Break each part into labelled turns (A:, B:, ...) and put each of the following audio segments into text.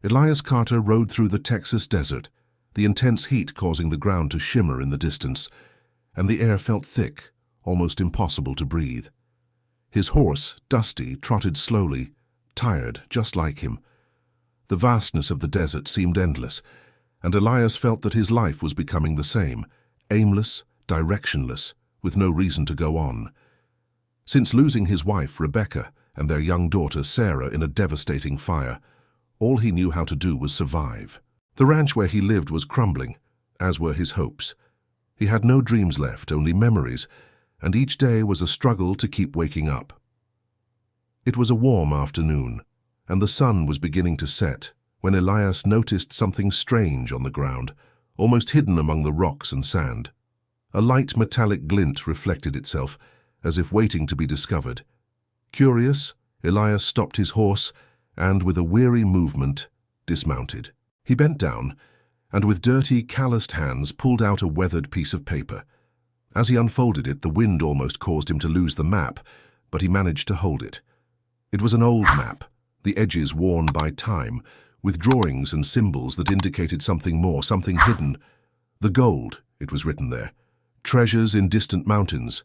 A: Elias Carter rode through the Texas desert, the intense heat causing the ground to shimmer in the distance, and the air felt thick, almost impossible to breathe. His horse, Dusty, trotted slowly, tired, just like him. The vastness of the desert seemed endless, and Elias felt that his life was becoming the same, aimless, directionless, with no reason to go on. Since losing his wife, Rebecca, and their young daughter, Sarah, in a devastating fire, all he knew how to do was survive. The ranch where he lived was crumbling, as were his hopes. He had no dreams left, only memories, and each day was a struggle to keep waking up. It was a warm afternoon, and the sun was beginning to set when Elias noticed something strange on the ground, almost hidden among the rocks and sand. A light metallic glint reflected itself, as if waiting to be discovered. Curious, Elias stopped his horse and, with a weary movement, dismounted. He bent down and, with dirty, calloused hands, pulled out a weathered piece of paper. As he unfolded it, the wind almost caused him to lose the map, but he managed to hold it. It was an old map, the edges worn by time, with drawings and symbols that indicated something more, something hidden. The gold, it was written there. Treasures in distant mountains.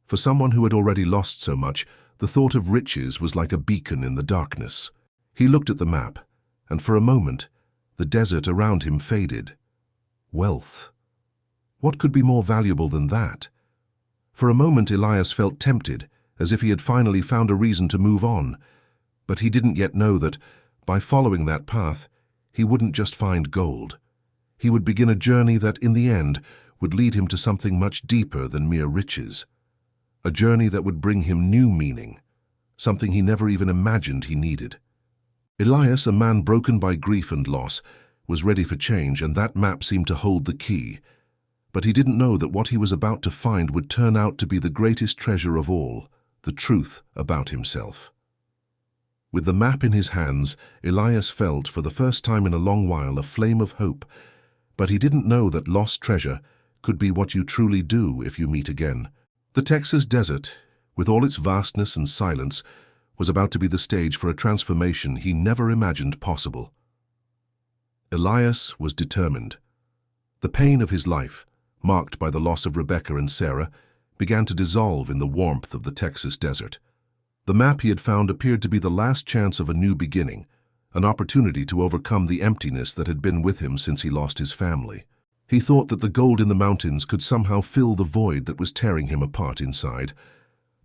A: For someone who had already lost so much, the thought of riches was like a beacon in the darkness. He looked at the map, and for a moment, the desert around him faded. Wealth. What could be more valuable than that? For a moment, Elias felt tempted, as if he had finally found a reason to move on. But he didn't yet know that, by following that path, he wouldn't just find gold. He would begin a journey that, in the end, would lead him to something much deeper than mere riches. A journey that would bring him new meaning, something he never even imagined he needed. Elias, a man broken by grief and loss, was ready for change, and that map seemed to hold the key. But he didn't know that what he was about to find would turn out to be the greatest treasure of all, the truth about himself. With the map in his hands, Elias felt, for the first time in a long while, a flame of hope. But he didn't know that lost treasure could be what you truly do if you meet again. The Texas desert, with all its vastness and silence, was about to be the stage for a transformation he never imagined possible. Elias was determined. The pain of his life, marked by the loss of Rebecca and Sarah, began to dissolve in the warmth of the Texas desert. The map he had found appeared to be the last chance of a new beginning, an opportunity to overcome the emptiness that had been with him since he lost his family. He thought that the gold in the mountains could somehow fill the void that was tearing him apart inside.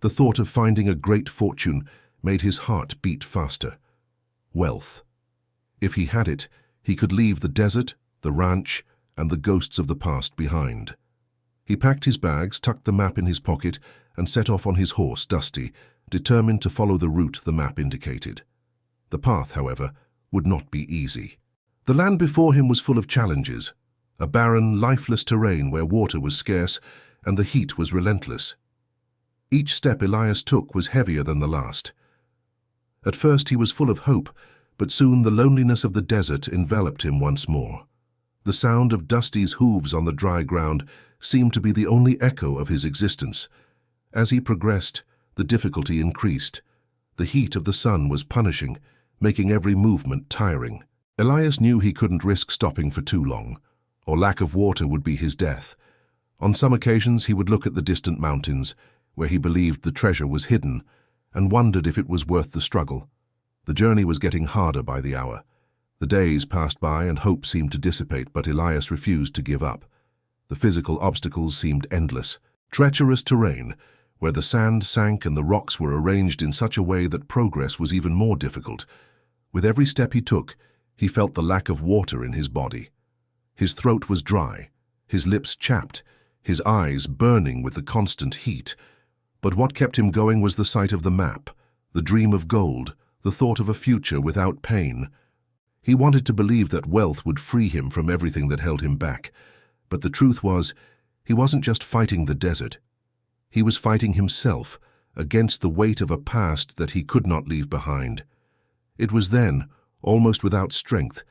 A: The thought of finding a great fortune made his heart beat faster. Wealth. If he had it, he could leave the desert, the ranch, and the ghosts of the past behind. He packed his bags, tucked the map in his pocket, and set off on his horse, Dusty, determined to follow the route the map indicated. The path, however, would not be easy. The land before him was full of challenges, a barren, lifeless terrain where water was scarce and the heat was relentless. Each step Elias took was heavier than the last. At first he was full of hope, but soon the loneliness of the desert enveloped him once more. The sound of Dusty's hooves on the dry ground seemed to be the only echo of his existence. As he progressed, the difficulty increased. The heat of the sun was punishing, making every movement tiring. Elias knew he couldn't risk stopping for too long, or lack of water would be his death. On some occasions he would look at the distant mountains, where he believed the treasure was hidden, and wondered if it was worth the struggle. The journey was getting harder by the hour. The days passed by and hope seemed to dissipate, but Elias refused to give up. The physical obstacles seemed endless. Treacherous terrain, where the sand sank and the rocks were arranged in such a way that progress was even more difficult. With every step he took, he felt the lack of water in his body. His throat was dry, his lips chapped, his eyes burning with the constant heat. But what kept him going was the sight of the map, the dream of gold, the thought of a future without pain. He wanted to believe that wealth would free him from everything that held him back. But the truth was, he wasn't just fighting the desert. He was fighting himself against the weight of a past that he could not leave behind. It was then, almost without strength,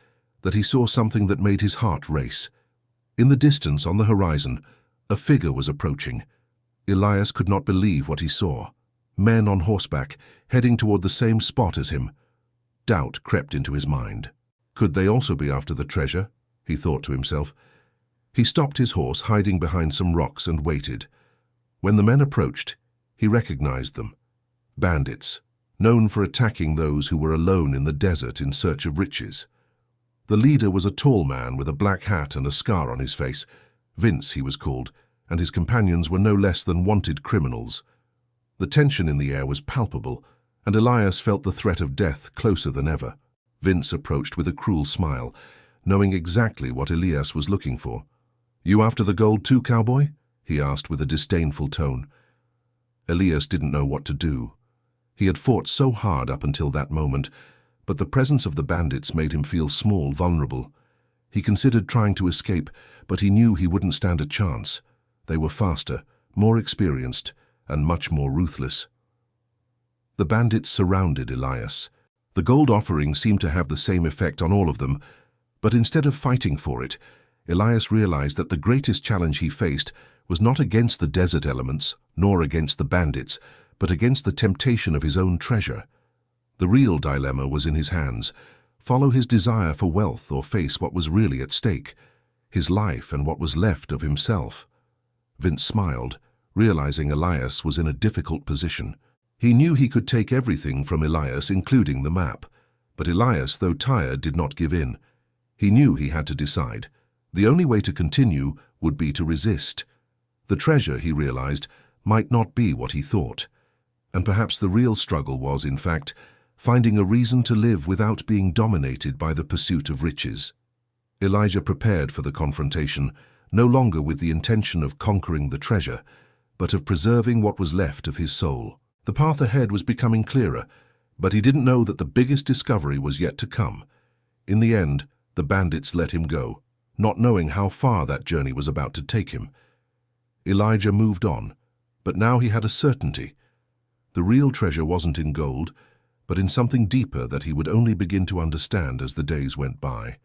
A: that he saw something that made his heart race. In the distance, on the horizon, a figure was approaching. Elias could not believe what he saw. Men on horseback, heading toward the same spot as him. Doubt crept into his mind. Could they also be after the treasure? He thought to himself. He stopped his horse, hiding behind some rocks, and waited. When the men approached, he recognized them. Bandits, known for attacking those who were alone in the desert in search of riches. The leader was a tall man with a black hat and a scar on his face. Vince, he was called, and his companions were no less than wanted criminals. The tension in the air was palpable, and Elias felt the threat of death closer than ever. Vince approached with a cruel smile, knowing exactly what Elias was looking for. "You after the gold too, cowboy?" he asked with a disdainful tone. Elias didn't know what to do. He had fought so hard up until that moment, but the presence of the bandits made him feel small, vulnerable. He considered trying to escape, but he knew he wouldn't stand a chance. They were faster, more experienced, and much more ruthless. The bandits surrounded Elias. The gold offering seemed to have the same effect on all of them, but instead of fighting for it, Elias realized that the greatest challenge he faced was not against the desert elements, nor against the bandits, but against the temptation of his own treasure. The real dilemma was in his hands: follow his desire for wealth or face what was really at stake, his life and what was left of himself. Vince smiled, realizing Elias was in a difficult position. He knew he could take everything from Elias, including the map. But Elias, though tired, did not give in. He knew he had to decide. The only way to continue would be to resist. The treasure, he realized, might not be what he thought. And perhaps the real struggle was, in fact, finding a reason to live without being dominated by the pursuit of riches. Elijah prepared for the confrontation, no longer with the intention of conquering the treasure, but of preserving what was left of his soul. The path ahead was becoming clearer, but he didn't know that the biggest discovery was yet to come. In the end, the bandits let him go, not knowing how far that journey was about to take him. Elijah moved on, but now he had a certainty. The real treasure wasn't in gold, but in something deeper that he would only begin to understand as the days went by.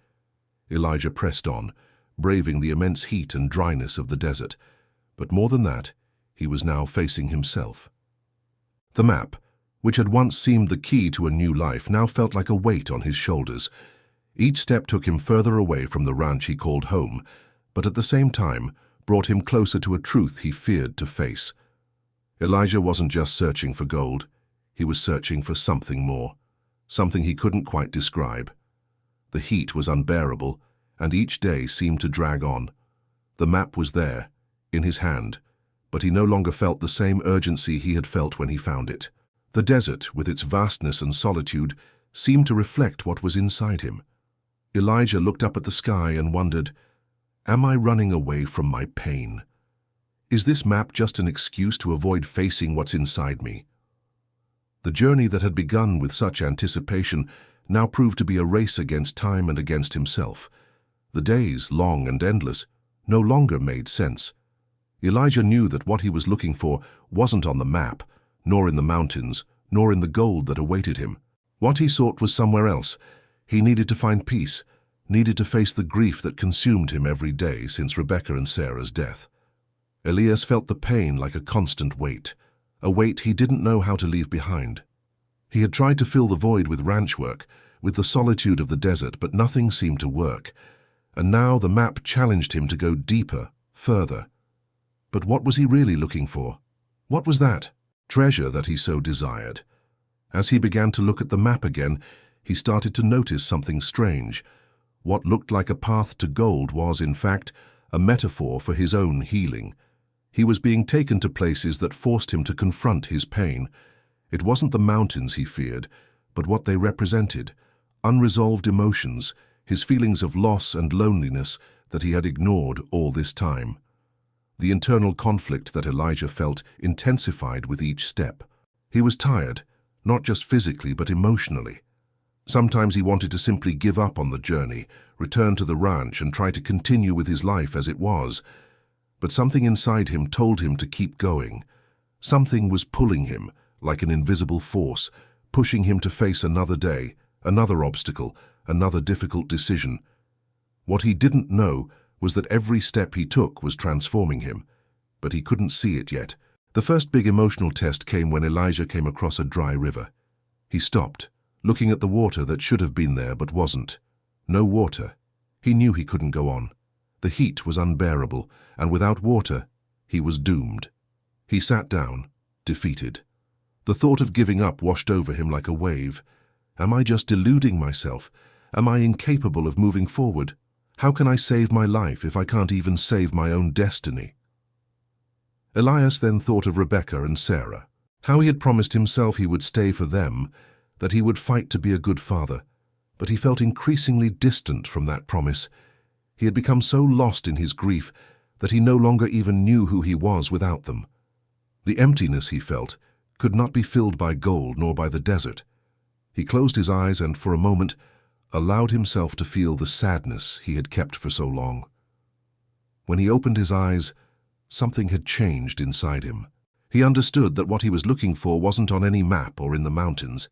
A: Elijah pressed on, braving the immense heat and dryness of the desert, but more than that, he was now facing himself. The map, which had once seemed the key to a new life, now felt like a weight on his shoulders. Each step took him further away from the ranch he called home, but at the same time brought him closer to a truth he feared to face. Elijah wasn't just searching for gold. He was searching for something more, something he couldn't quite describe. The heat was unbearable, and each day seemed to drag on. The map was there, in his hand, but he no longer felt the same urgency he had felt when he found it. The desert, with its vastness and solitude, seemed to reflect what was inside him. Elijah looked up at the sky and wondered, "Am I running away from my pain? Is this map just an excuse to avoid facing what's inside me?" The journey that had begun with such anticipation now proved to be a race against time and against himself. The days, long and endless, no longer made sense. Elijah knew that what he was looking for wasn't on the map, nor in the mountains, nor in the gold that awaited him. What he sought was somewhere else. He needed to find peace, needed to face the grief that consumed him every day since Rebecca and Sarah's death. Elias felt the pain like a constant weight, a weight he didn't know how to leave behind. He had tried to fill the void with ranch work, with the solitude of the desert, but nothing seemed to work. And now the map challenged him to go deeper, further. But what was he really looking for? What was that treasure that he so desired? As he began to look at the map again, he started to notice something strange. What looked like a path to gold was, in fact, a metaphor for his own healing. He was being taken to places that forced him to confront his pain. It wasn't the mountains he feared, but what they represented: unresolved emotions, his feelings of loss and loneliness that he had ignored all this time. The internal conflict that Elijah felt intensified with each step. He was tired, not just physically but emotionally. Sometimes he wanted to simply give up on the journey, return to the ranch and try to continue with his life as it was. But something inside him told him to keep going. Something was pulling him, like an invisible force, pushing him to face another day, another obstacle, another difficult decision. What he didn't know was that every step he took was transforming him, but he couldn't see it yet. The first big emotional test came when Elijah came across a dry river. He stopped, looking at the water that should have been there but wasn't. No water. He knew he couldn't go on. The heat was unbearable, and without water, he was doomed. He sat down, defeated. The thought of giving up washed over him like a wave. Am I just deluding myself? Am I incapable of moving forward? How can I save my life if I can't even save my own destiny? Elias then thought of Rebecca and Sarah, how he had promised himself he would stay for them, that he would fight to be a good father, but he felt increasingly distant from that promise. He had become so lost in his grief that he no longer even knew who he was without them. The emptiness he felt could not be filled by gold nor by the desert. He closed his eyes and, for a moment, allowed himself to feel the sadness he had kept for so long. When he opened his eyes, something had changed inside him. He understood that what he was looking for wasn't on any map or in the mountains.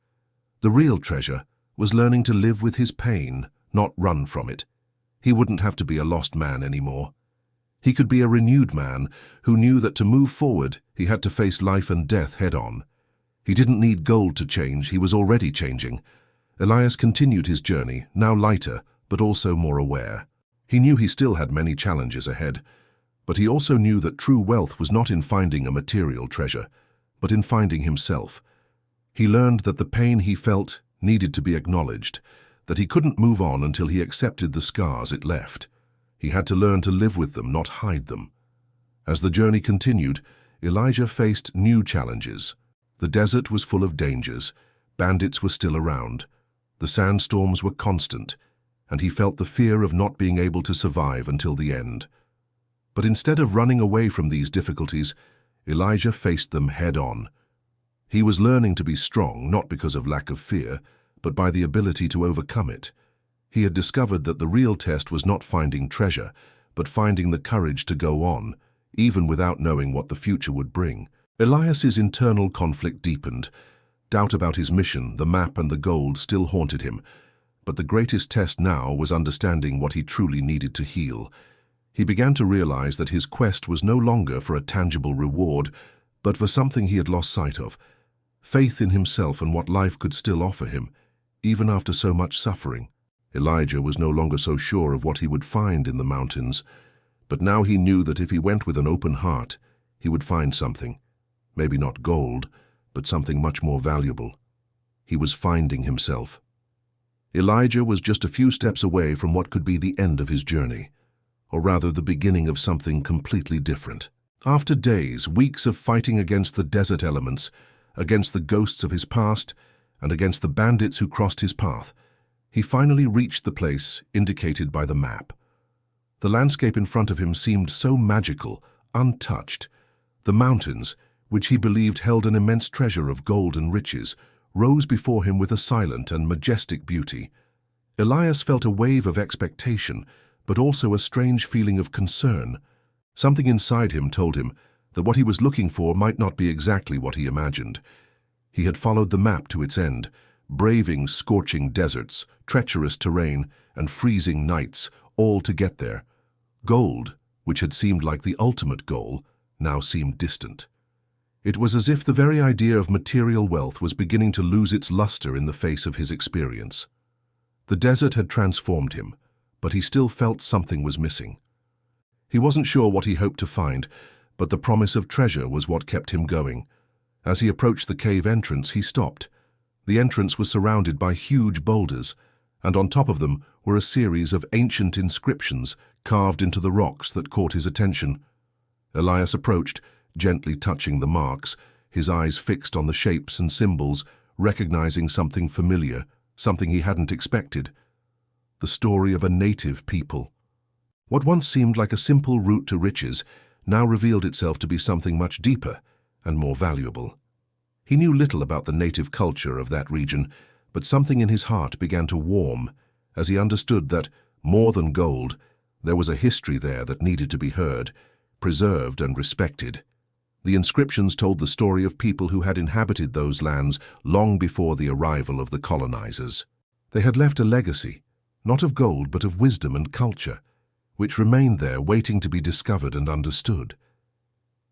A: The real treasure was learning to live with his pain, not run from it. He wouldn't have to be a lost man anymore. He could be a renewed man who knew that to move forward, he had to face life and death head-on. He didn't need gold to change, he was already changing. Elias continued his journey, now lighter, but also more aware. He knew he still had many challenges ahead, but he also knew that true wealth was not in finding a material treasure, but in finding himself. He learned that the pain he felt needed to be acknowledged, that he couldn't move on until he accepted the scars it left. He had to learn to live with them, not hide them. As the journey continued, Elijah faced new challenges. The desert was full of dangers. Bandits were still around. The sandstorms were constant, and he felt the fear of not being able to survive until the end. But instead of running away from these difficulties, Elijah faced them head-on. He was learning to be strong, not because of lack of fear, but by the ability to overcome it. He had discovered that the real test was not finding treasure, but finding the courage to go on, even without knowing what the future would bring. Elias's internal conflict deepened. Doubt about his mission, the map and the gold still haunted him, but the greatest test now was understanding what he truly needed to heal. He began to realize that his quest was no longer for a tangible reward, but for something he had lost sight of: faith in himself and what life could still offer him, even after so much suffering. Elijah was no longer so sure of what he would find in the mountains, but now he knew that if he went with an open heart, he would find something. Maybe not gold, but something much more valuable. He was finding himself. Elijah was just a few steps away from what could be the end of his journey, or rather the beginning of something completely different. After days, weeks of fighting against the desert elements, against the ghosts of his past, and against the bandits who crossed his path, he finally reached the place indicated by the map. The landscape in front of him seemed so magical, untouched. The mountains, which he believed held an immense treasure of gold and riches, rose before him with a silent and majestic beauty. Elias felt a wave of expectation, but also a strange feeling of concern. Something inside him told him that what he was looking for might not be exactly what he imagined. He had followed the map to its end, braving scorching deserts, treacherous terrain, and freezing nights, all to get there. Gold, which had seemed like the ultimate goal, now seemed distant. It was as if the very idea of material wealth was beginning to lose its luster in the face of his experience. The desert had transformed him, but he still felt something was missing. He wasn't sure what he hoped to find, but the promise of treasure was what kept him going. As he approached the cave entrance, he stopped. The entrance was surrounded by huge boulders, and on top of them were a series of ancient inscriptions carved into the rocks that caught his attention. Elias approached, gently touching the marks, his eyes fixed on the shapes and symbols, recognizing something familiar, something he hadn't expected. The story of a native people. What once seemed like a simple route to riches now revealed itself to be something much deeper and more valuable. He knew little about the native culture of that region, but something in his heart began to warm as he understood that, more than gold, there was a history there that needed to be heard, preserved and respected. The inscriptions told the story of people who had inhabited those lands long before the arrival of the colonizers. They had left a legacy, not of gold but of wisdom and culture, which remained there waiting to be discovered and understood.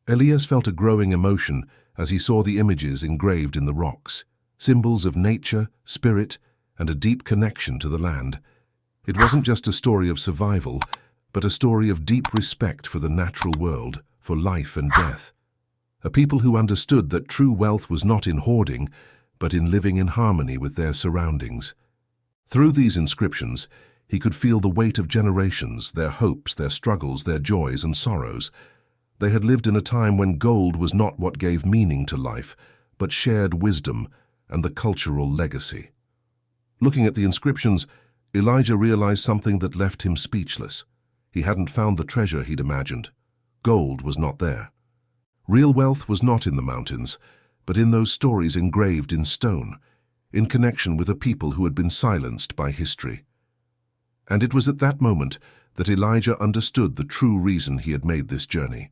A: Elias felt a growing emotion as he saw the images engraved in the rocks, symbols of nature, spirit, and a deep connection to the land. It wasn't just a story of survival, but a story of deep respect for the natural world, for life and death. A people who understood that true wealth was not in hoarding, but in living in harmony with their surroundings. Through these inscriptions, he could feel the weight of generations, their hopes, their struggles, their joys and sorrows. They had lived in a time when gold was not what gave meaning to life, but shared wisdom and the cultural legacy. Looking at the inscriptions, Elijah realized something that left him speechless. He hadn't found the treasure he'd imagined. Gold was not there. Real wealth was not in the mountains, but in those stories engraved in stone, in connection with a people who had been silenced by history. And it was at that moment that Elijah understood the true reason he had made this journey.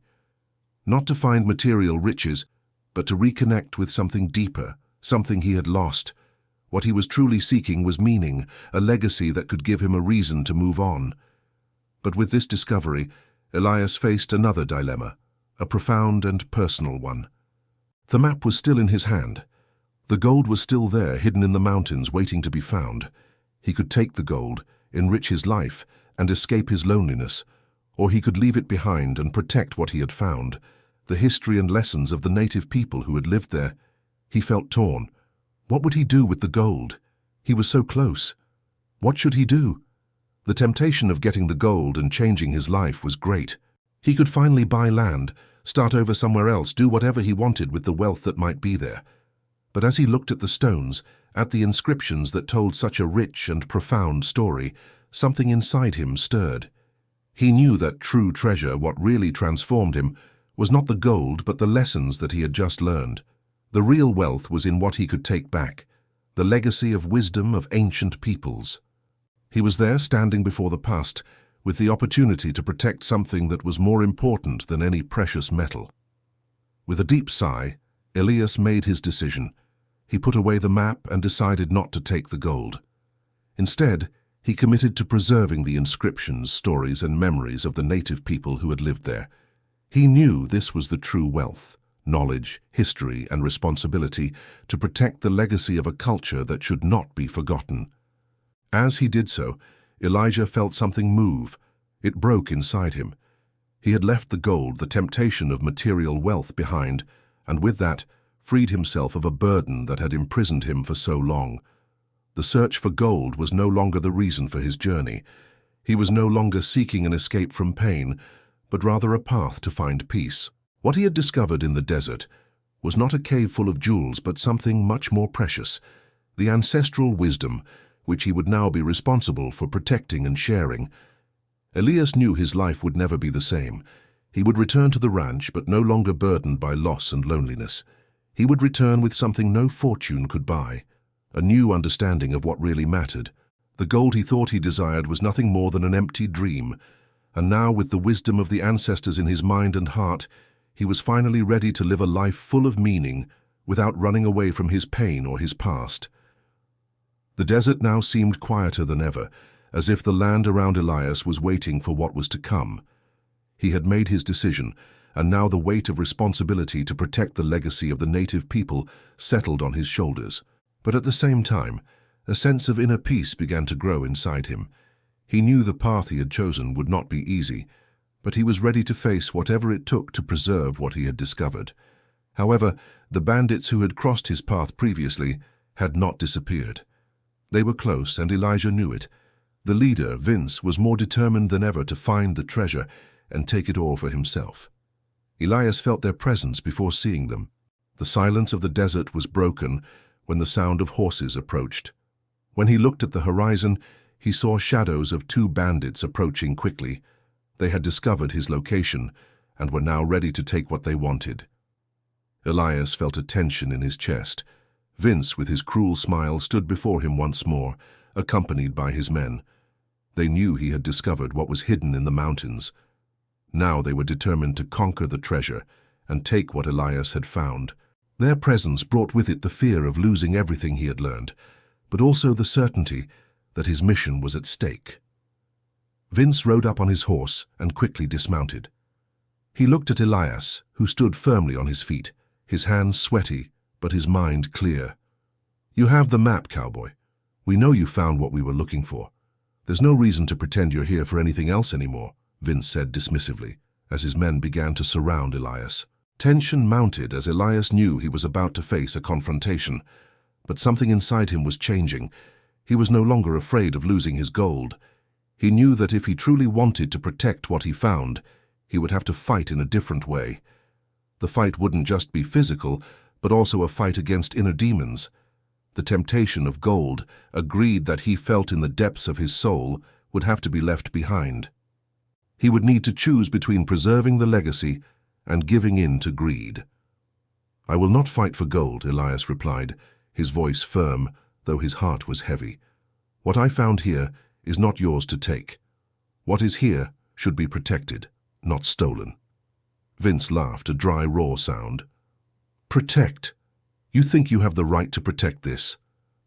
A: Not to find material riches, but to reconnect with something deeper, something he had lost. What he was truly seeking was meaning, a legacy that could give him a reason to move on. But with this discovery, Elias faced another dilemma, a profound and personal one. The map was still in his hand. The gold was still there, hidden in the mountains, waiting to be found. He could take the gold, enrich his life, and escape his loneliness, or he could leave it behind and protect what he had found, the history and lessons of the native people who had lived there. He felt torn. What would he do with the gold? He was so close. What should he do? The temptation of getting the gold and changing his life was great. He could finally buy land, start over somewhere else, do whatever he wanted with the wealth that might be there. But as he looked at the stones, at the inscriptions that told such a rich and profound story, something inside him stirred. He knew that true treasure, what really transformed him, was not the gold but the lessons that he had just learned. The real wealth was in what he could take back, the legacy of wisdom of ancient peoples. He was there standing before the past, with the opportunity to protect something that was more important than any precious metal. With a deep sigh, Elias made his decision. He put away the map and decided not to take the gold. Instead, he committed to preserving the inscriptions, stories, and memories of the native people who had lived there. He knew this was the true wealth, knowledge, history, and responsibility to protect the legacy of a culture that should not be forgotten. As he did so, Elijah felt something move. It broke inside him. He had left the gold, the temptation of material wealth behind, and with that, freed himself of a burden that had imprisoned him for so long. The search for gold was no longer the reason for his journey. He was no longer seeking an escape from pain, but rather a path to find peace. What he had discovered in the desert was not a cave full of jewels, but something much more precious, the ancestral wisdom, which he would now be responsible for protecting and sharing. Elias knew his life would never be the same. He would return to the ranch, but no longer burdened by loss and loneliness. He would return with something no fortune could buy, a new understanding of what really mattered. The gold he thought he desired was nothing more than an empty dream, and now, with the wisdom of the ancestors in his mind and heart, he was finally ready to live a life full of meaning, without running away from his pain or his past. The desert now seemed quieter than ever, as if the land around Elias was waiting for what was to come. He had made his decision, and now the weight of responsibility to protect the legacy of the native people settled on his shoulders. But at the same time, a sense of inner peace began to grow inside him. He knew the path he had chosen would not be easy, but he was ready to face whatever it took to preserve what he had discovered. However, the bandits who had crossed his path previously had not disappeared. They were close, and Elijah knew it. The leader, Vince, was more determined than ever to find the treasure and take it all for himself. Elias felt their presence before seeing them. The silence of the desert was broken when the sound of horses approached. When he looked at the horizon, he saw shadows of 2 bandits approaching quickly. They had discovered his location and were now ready to take what they wanted. Elias felt a tension in his chest. Vince, with his cruel smile, stood before him once more, accompanied by his men. They knew he had discovered what was hidden in the mountains. Now they were determined to conquer the treasure and take what Elias had found. Their presence brought with it the fear of losing everything he had learned, but also the certainty that his mission was at stake. Vince rode up on his horse and quickly dismounted. He looked at Elias, who stood firmly on his feet, his hands sweaty, but his mind clear. "You have the map, Cowboy. We know you found what we were looking for. "There's no reason to pretend you're here for anything else anymore," Vince said dismissively, as his men began to surround Elias. Tension mounted as Elias knew he was about to face a confrontation, but something inside him was changing. He was no longer afraid of losing his gold. He knew that if he truly wanted to protect what he found, he would have to fight in a different way. The fight wouldn't just be physical, but also a fight against inner demons. The temptation of gold, a greed that he felt in the depths of his soul, would have to be left behind. He would need to choose between preserving the legacy and giving in to greed. "I will not fight for gold," Elias replied, his voice firm, though his heart was heavy. "What I found here is not yours to take. What is here should be protected, not stolen." Vince laughed, a dry, raw sound. "Protect? You think you have the right to protect this?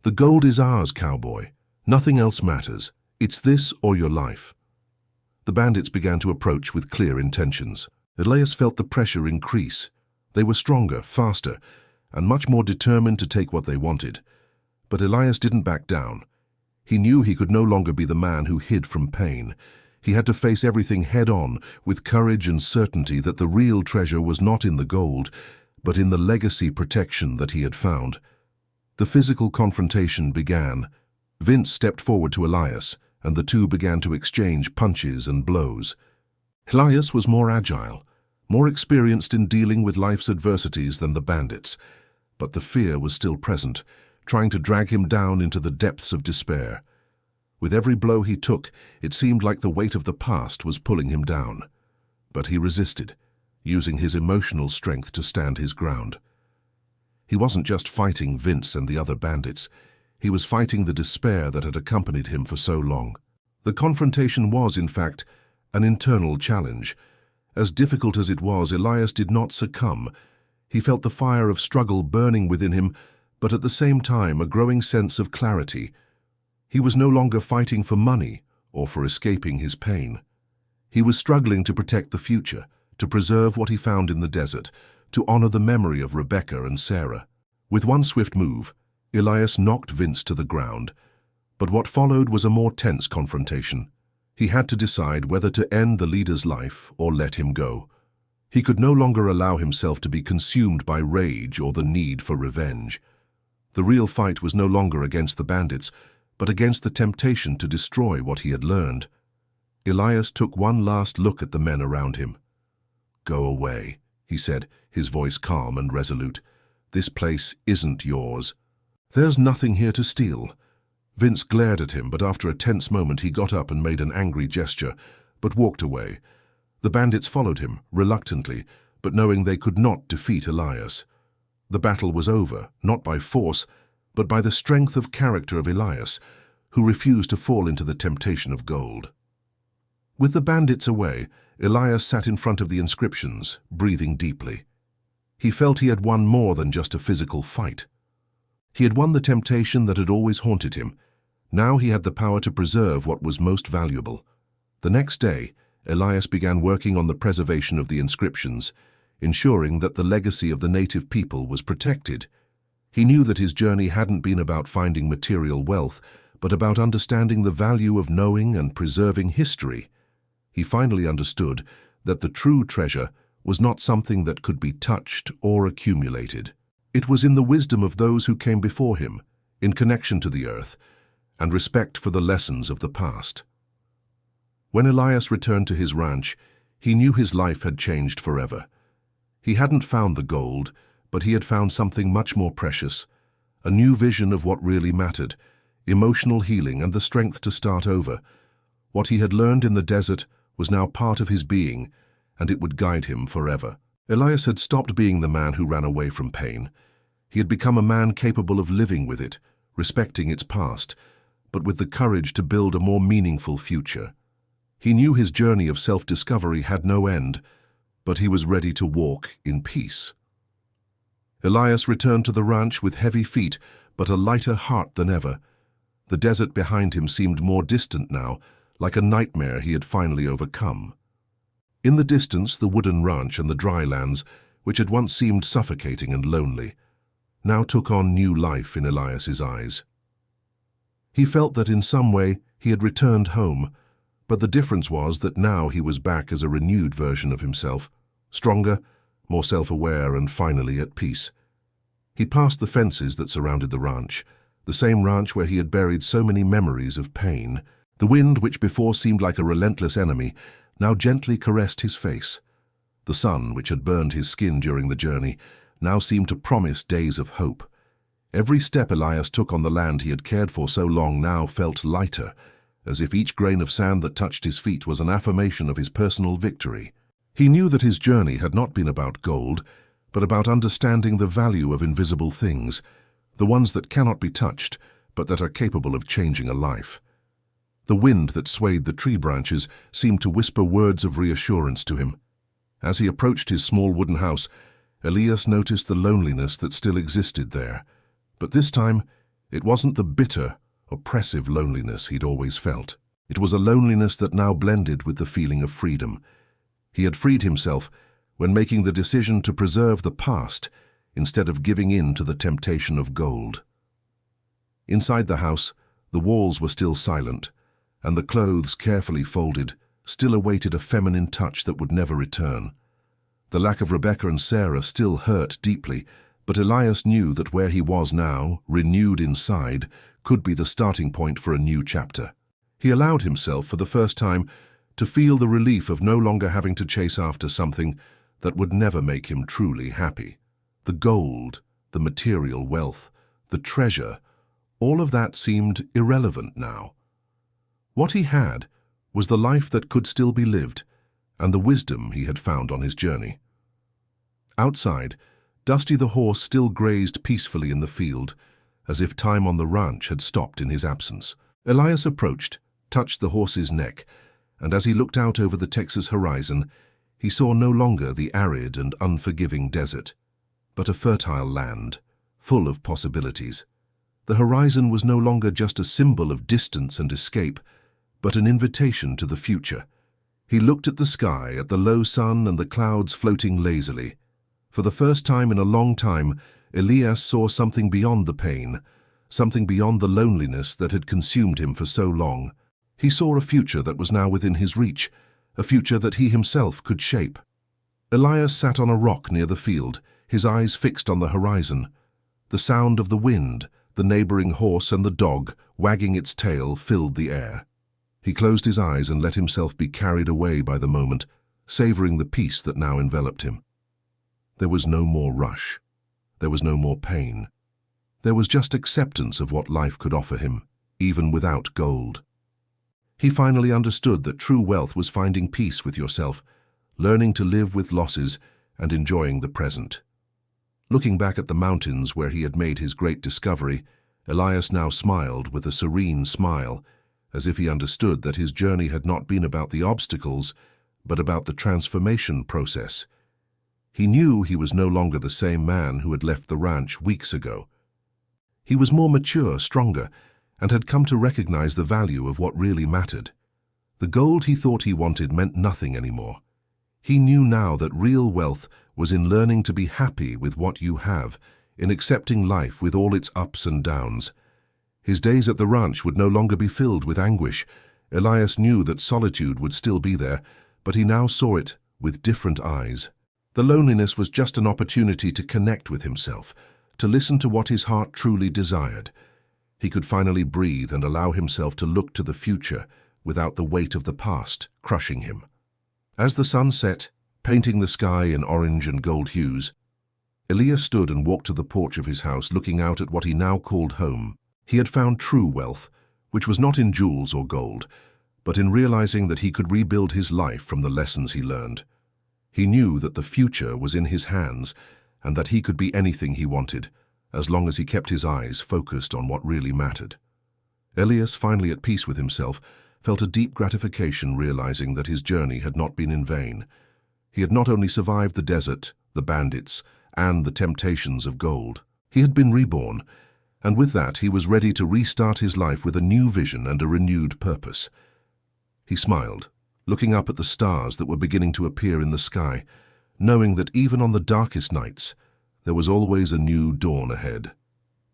A: The gold is ours, Cowboy. Nothing else matters. It's this or your life." The bandits began to approach with clear intentions. Elias felt the pressure increase. They were stronger, faster, and much more determined to take what they wanted. But Elias didn't back down. He knew he could no longer be the man who hid from pain. He had to face everything head-on, with courage and certainty that the real treasure was not in the gold, but in the legacy protection that he had found. The physical confrontation began. Vince stepped forward to Elias, and the two began to exchange punches and blows. Elias was more agile, more experienced in dealing with life's adversities than the bandits, but the fear was still present, trying to drag him down into the depths of despair. With every blow he took, it seemed like the weight of the past was pulling him down. But he resisted, using his emotional strength to stand his ground. He wasn't just fighting Vince and the other bandits. He was fighting the despair that had accompanied him for so long. The confrontation was, in fact, an internal challenge. As difficult as it was, Elias did not succumb. He felt the fire of struggle burning within him, but at the same time a growing sense of clarity. He was no longer fighting for money or for escaping his pain. He was struggling to protect the future, to preserve what he found in the desert, to honor the memory of Rebecca and Sarah. With one swift move, Elias knocked Vince to the ground, but what followed was a more tense confrontation. He had to decide whether to end the leader's life or let him go. He could no longer allow himself to be consumed by rage or the need for revenge. The real fight was no longer against the bandits, but against the temptation to destroy what he had learned. Elias took one last look at the men around him. "Go away," he said, his voice calm and resolute. "This place isn't yours. There's nothing here to steal." Vince glared at him, but after a tense moment he got up and made an angry gesture, but walked away. The bandits followed him, reluctantly, but knowing they could not defeat Elias. The battle was over, not by force, but by the strength of character of Elias, who refused to fall into the temptation of gold. With the bandits away, Elias sat in front of the inscriptions, breathing deeply. He felt he had won more than just a physical fight. He had won the temptation that had always haunted him. Now he had the power to preserve what was most valuable. The next day, Elias began working on the preservation of the inscriptions, ensuring that the legacy of the native people was protected. He knew that his journey hadn't been about finding material wealth, but about understanding the value of knowing and preserving history. He finally understood that the true treasure was not something that could be touched or accumulated. It was in the wisdom of those who came before him, in connection to the earth, and respect for the lessons of the past. When Elias returned to his ranch, he knew his life had changed forever. He hadn't found the gold, but he had found something much more precious, a new vision of what really mattered, emotional healing and the strength to start over. What he had learned in the desert was now part of his being, and it would guide him forever. Elias had stopped being the man who ran away from pain. He had become a man capable of living with it, respecting its past, but with the courage to build a more meaningful future. He knew his journey of self-discovery had no end, but he was ready to walk in peace. Elias returned to the ranch with heavy feet, but a lighter heart than ever. The desert behind him seemed more distant now, like a nightmare he had finally overcome. In the distance, the wooden ranch and the dry lands, which had once seemed suffocating and lonely, now took on new life in Elias's eyes. He felt that in some way He had returned home, but the difference was that now he was back as a renewed version of himself, stronger, more self-aware, and finally at peace. He passed the fences that surrounded the ranch, the same ranch where he had buried so many memories of pain. The wind, which before seemed like a relentless enemy, now gently caressed his face. The sun, which had burned his skin during the journey, now seemed to promise days of hope. Every step Elias took on the land he had cared for so long now felt lighter, as if each grain of sand that touched his feet was an affirmation of his personal victory. He knew that his journey had not been about gold, but about understanding the value of invisible things, the ones that cannot be touched, but that are capable of changing a life. The wind that swayed the tree branches seemed to whisper words of reassurance to him. As he approached his small wooden house, Elias noticed the loneliness that still existed there. But this time, it wasn't the bitter, oppressive loneliness he'd always felt. It was a loneliness that now blended with the feeling of freedom. He had freed himself when making the decision to preserve the past instead of giving in to the temptation of gold. Inside the house, the walls were still silent, and the clothes, carefully folded, still awaited a feminine touch that would never return. The lack of Rebecca and Sarah still hurt deeply, but Elias knew that where he was now, renewed inside, could be the starting point for a new chapter. He allowed himself, for the first time, to feel the relief of no longer having to chase after something that would never make him truly happy. The gold, the material wealth, the treasure, all of that seemed irrelevant now. What he had was the life that could still be lived, and the wisdom he had found on his journey. Outside, Dusty the horse still grazed peacefully in the field, as if time on the ranch had stopped in his absence. Elias approached, touched the horse's neck, and as he looked out over the Texas horizon, he saw no longer the arid and unforgiving desert, but a fertile land, full of possibilities. The horizon was no longer just a symbol of distance and escape, but an invitation to the future. He looked at the sky, at the low sun and the clouds floating lazily. For the first time in a long time, Elias saw something beyond the pain, something beyond the loneliness that had consumed him for so long. He saw a future that was now within his reach, a future that he himself could shape. Elias sat on a rock near the field, his eyes fixed on the horizon. The sound of the wind, the neighboring horse and the dog, wagging its tail, filled the air. He closed his eyes and let himself be carried away by the moment, savoring the peace that now enveloped him. There was no more rush. There was no more pain. There was just acceptance of what life could offer him, even without gold. He finally understood that true wealth was finding peace with yourself, learning to live with losses, and enjoying the present. Looking back at the mountains where he had made his great discovery, Elias now smiled with a serene smile, as if he understood that his journey had not been about the obstacles, but about the transformation process. He knew he was no longer the same man who had left the ranch weeks ago. He was more mature, stronger, and had come to recognize the value of what really mattered. The gold he thought he wanted meant nothing anymore. He knew now that real wealth was in learning to be happy with what you have, in accepting life with all its ups and downs. His days at the ranch would no longer be filled with anguish. Elias knew that solitude would still be there, but he now saw it with different eyes. The loneliness was just an opportunity to connect with himself, to listen to what his heart truly desired. He could finally breathe and allow himself to look to the future without the weight of the past crushing him. As the sun set, painting the sky in orange and gold hues, Elias stood and walked to the porch of his house, looking out at what he now called home. He had found true wealth, which was not in jewels or gold, but in realizing that he could rebuild his life from the lessons he learned. He knew that the future was in his hands and that he could be anything he wanted, as long as he kept his eyes focused on what really mattered. Elias, finally at peace with himself, felt a deep gratification realizing that his journey had not been in vain. He had not only survived the desert, the bandits, and the temptations of gold. He had been reborn, and with that he was ready to restart his life with a new vision and a renewed purpose. He smiled, looking up at the stars that were beginning to appear in the sky, knowing that even on the darkest nights, there was always a new dawn ahead.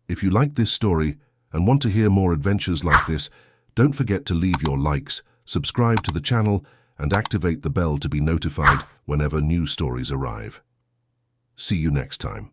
A: If you like this story and want to hear more adventures like this, Don't forget to leave your likes, subscribe to the channel, and activate the bell to be notified whenever new stories arrive. See you next time.